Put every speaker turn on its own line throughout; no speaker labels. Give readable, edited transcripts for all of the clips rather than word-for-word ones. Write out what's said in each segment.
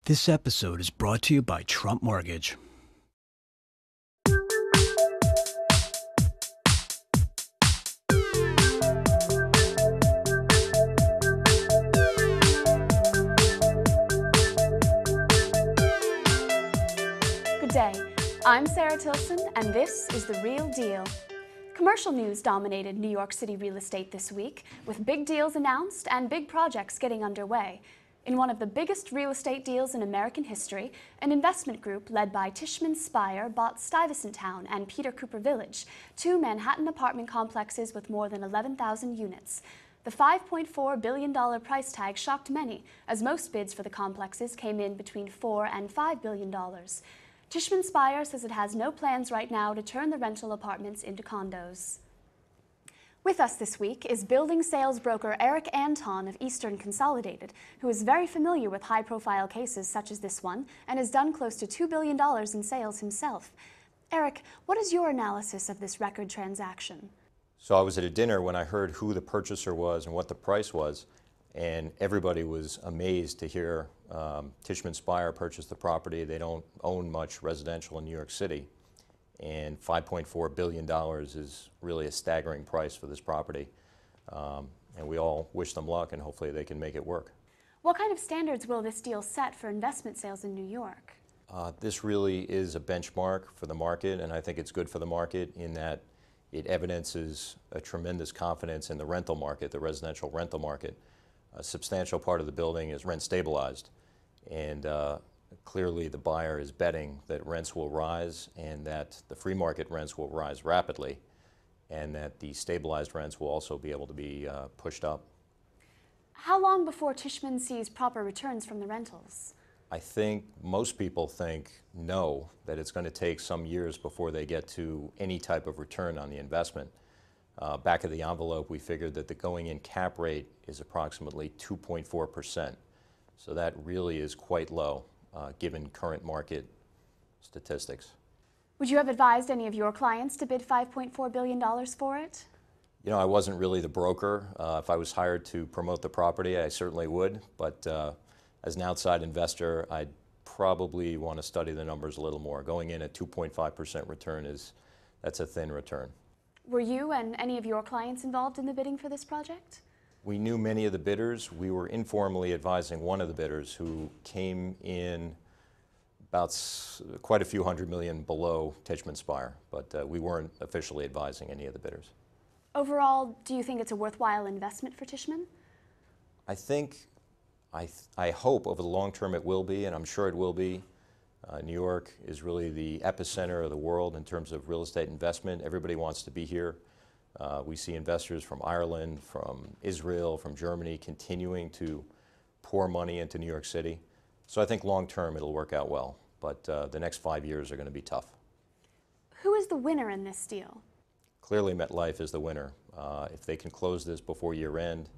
This episode is brought to you by Trump Mortgage.
Good day. I'm Sarah Tilson, and this is The Real Deal. Commercial news dominated New York City real estate this week, with big deals announced and big projects getting underway. In one of the biggest real estate deals in American history, an investment group led by Tishman Speyer bought Stuyvesant Town and Peter Cooper Village, two Manhattan apartment complexes with more than 11,000 units. The $5.4 billion price tag shocked many, as most bids for the complexes came in between $4 and $5 billion. Tishman Speyer says it has no plans right now to turn the rental apartments into condos. With us this week is building sales broker Eric Anton of Eastern Consolidated, who is very familiar with high-profile cases such as this one and has done close to $2 billion in sales himself. Eric, what is your analysis of this record transaction?
So I was at a dinner when I heard who the purchaser was and what the price was, and everybody was amazed to hear Tishman Speyer purchase the property. They don't own much residential in New York City. And $5.4 billion is really a staggering price for this property. And we all wish them luck, and hopefully they can make it work.
What kind of standards will this deal set for investment sales in New York?
This really is a benchmark for the market, and I think it's good for the market in that it evidences a tremendous confidence in the rental market, the residential rental market. A substantial part of the building is rent stabilized, and clearly the buyer is betting that rents will rise and that the free market rents will rise rapidly and that the stabilized rents will also be able to be pushed up.
How long before Tishman sees proper returns from the rentals?
I think most people think no, that it's going to take some years before they get to any type of return on the investment. Back of the envelope, we figured that the going-in cap rate is approximately 2.4%. So that really is quite low, given current market statistics.
Would you have advised any of your clients to bid $5.4 billion for it?
You know, I wasn't really the broker. If I was hired to promote the property, I certainly would. But as an outside investor, I'd probably want to study the numbers a little more. Going in at 2.5% return that's a thin return.
Were you and any of your clients involved in the bidding for this project?
We knew many of the bidders. We were informally advising one of the bidders who came in about quite a few hundred million below Tishman Speyer, but we weren't officially advising any of the bidders.
Overall, do you think it's a worthwhile investment for Tishman?
I hope over the long term it will be, and I'm sure it will be. New York is really the epicenter of the world in terms of real estate investment. Everybody wants to be here. We see investors from Ireland, from Israel, from Germany continuing to pour money into New York City. So I think long term it'll work out well, but the next 5 years are going to be tough.
Who is the winner in this deal?
Clearly MetLife is the winner. If they can close this before year end,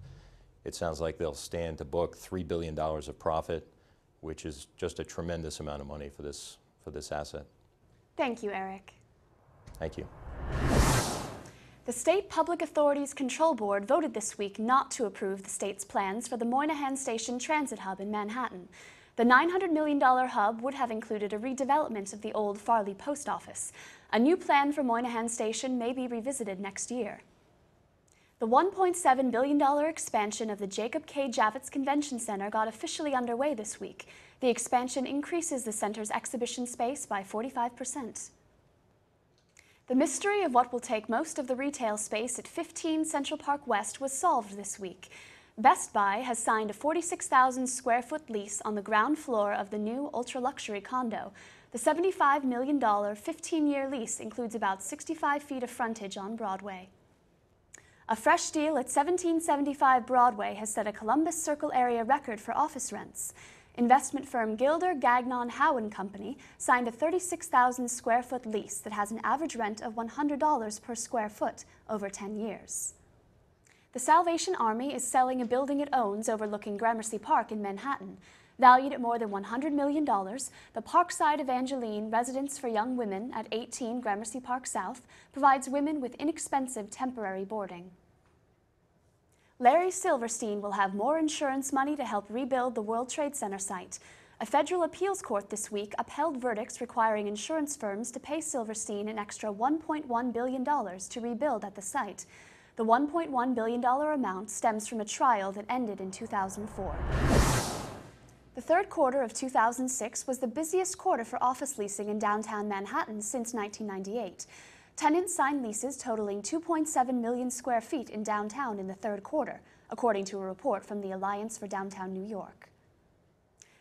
it sounds like they'll stand to book $3 billion of profit, which is just a tremendous amount of money for this asset.
Thank you, Eric.
Thank you.
The State Public Authorities Control Board voted this week not to approve the state's plans for the Moynihan Station Transit Hub in Manhattan. The $900 million hub would have included a redevelopment of the old Farley Post Office. A new plan for Moynihan Station may be revisited next year. The $1.7 billion expansion of the Jacob K. Javits Convention Center got officially underway this week. The expansion increases the center's exhibition space by 45%. The mystery of what will take most of the retail space at 15 Central Park West was solved this week. Best Buy has signed a 46,000 square foot lease on the ground floor of the new ultra-luxury condo. The $75 million 15-year lease includes about 65 feet of frontage on Broadway. A fresh deal at 1775 Broadway has set a Columbus Circle area record for office rents. Investment firm Gilder, Gagnon, Howe & Company signed a 36,000 square foot lease that has an average rent of $100 per square foot over 10 years. The Salvation Army is selling a building it owns overlooking Gramercy Park in Manhattan. Valued at more than $100 million, the Parkside Evangeline Residence for Young Women at 18 Gramercy Park South provides women with inexpensive temporary boarding. Larry Silverstein will have more insurance money to help rebuild the World Trade Center site. A federal appeals court this week upheld verdicts requiring insurance firms to pay Silverstein an extra $1.1 billion to rebuild at the site. The $1.1 billion amount stems from a trial that ended in 2004. The third quarter of 2006 was the busiest quarter for office leasing in downtown Manhattan since 1998. Tenants signed leases totaling 2.7 million square feet in downtown in the third quarter, according to a report from the Alliance for Downtown New York.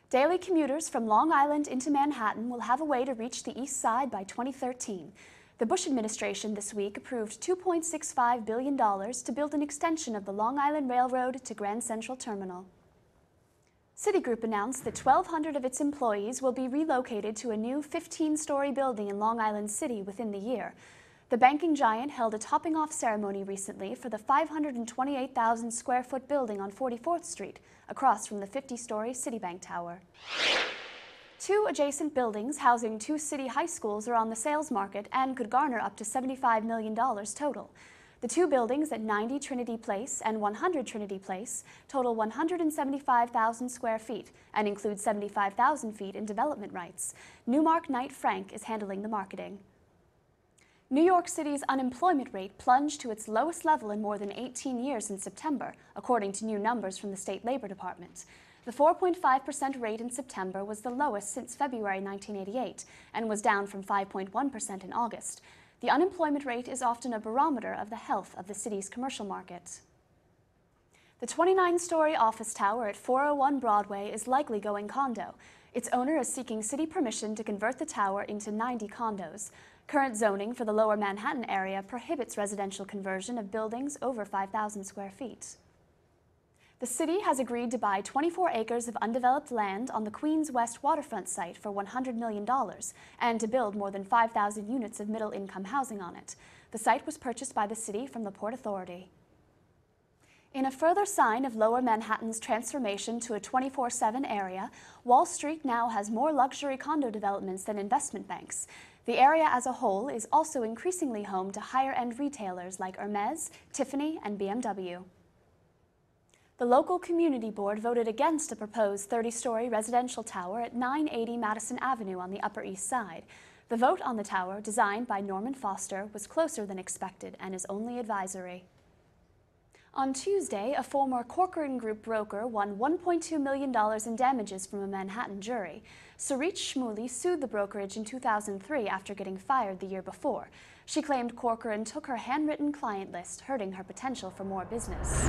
Daily commuters from Long Island into Manhattan will have a way to reach the East Side by 2013. The Bush administration this week approved $2.65 billion to build an extension of the Long Island Railroad to Grand Central Terminal. Citigroup announced that 1,200 of its employees will be relocated to a new 15-story building in Long Island City within the year. The banking giant held a topping-off ceremony recently for the 528,000 square foot building on 44th Street, across from the 50-story Citibank Tower. Two adjacent buildings housing two city high schools are on the sales market and could garner up to $75 million total. The two buildings at 90 Trinity Place and 100 Trinity Place total 175,000 square feet and include 75,000 feet in development rights. Newmark Knight Frank is handling the marketing. New York City's unemployment rate plunged to its lowest level in more than 18 years in September, according to new numbers from the State Labor Department. The 4.5% rate in September was the lowest since February 1988 and was down from 5.1% in August. The unemployment rate is often a barometer of the health of the city's commercial market. The 29-story office tower at 401 Broadway is likely going condo. Its owner is seeking city permission to convert the tower into 90 condos. Current zoning for the lower Manhattan area prohibits residential conversion of buildings over 5,000 square feet. The city has agreed to buy 24 acres of undeveloped land on the Queens West waterfront site for $100 million and to build more than 5,000 units of middle-income housing on it. The site was purchased by the city from the Port Authority. In a further sign of lower Manhattan's transformation to a 24/7 area, Wall Street now has more luxury condo developments than investment banks. The area as a whole is also increasingly home to higher-end retailers like Hermes, Tiffany, and BMW. The local community board voted against a proposed 30-story residential tower at 980 Madison Avenue on the Upper East Side. The vote on the tower, designed by Norman Foster, was closer than expected and is only advisory. On Tuesday, a former Corcoran Group broker won $1.2 million in damages from a Manhattan jury. Sarit Shmuley sued the brokerage in 2003 after getting fired the year before. She claimed Corcoran took her handwritten client list, hurting her potential for more business.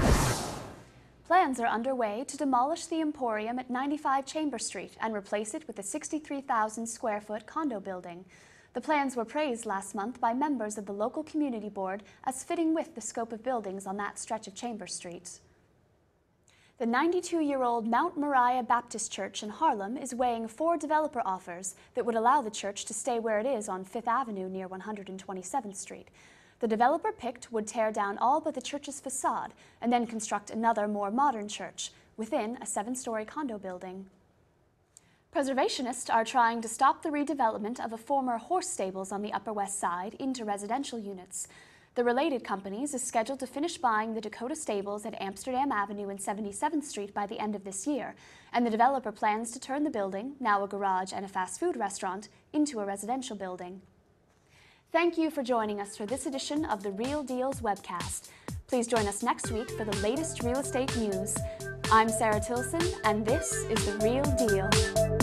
Plans are underway to demolish the Emporium at 95 Chamber Street and replace it with a 63,000 square foot condo building. The plans were praised last month by members of the local community board as fitting with the scope of buildings on that stretch of Chamber Street. The 92-year-old Mount Moriah Baptist Church in Harlem is weighing 4 developer offers that would allow the church to stay where it is on 5th Avenue near 127th Street. The developer picked would tear down all but the church's facade and then construct another, more modern church within a 7-story condo building. Preservationists are trying to stop the redevelopment of a former horse stables on the Upper West Side into residential units. The Related Companies is scheduled to finish buying the Dakota Stables at Amsterdam Avenue and 77th Street by the end of this year, and the developer plans to turn the building, now a garage and a fast food restaurant, into a residential building. Thank you for joining us for this edition of the Real Deals Webcast. Please join us next week for the latest real estate news. I'm Sarah Tilson, and this is The Real Deal.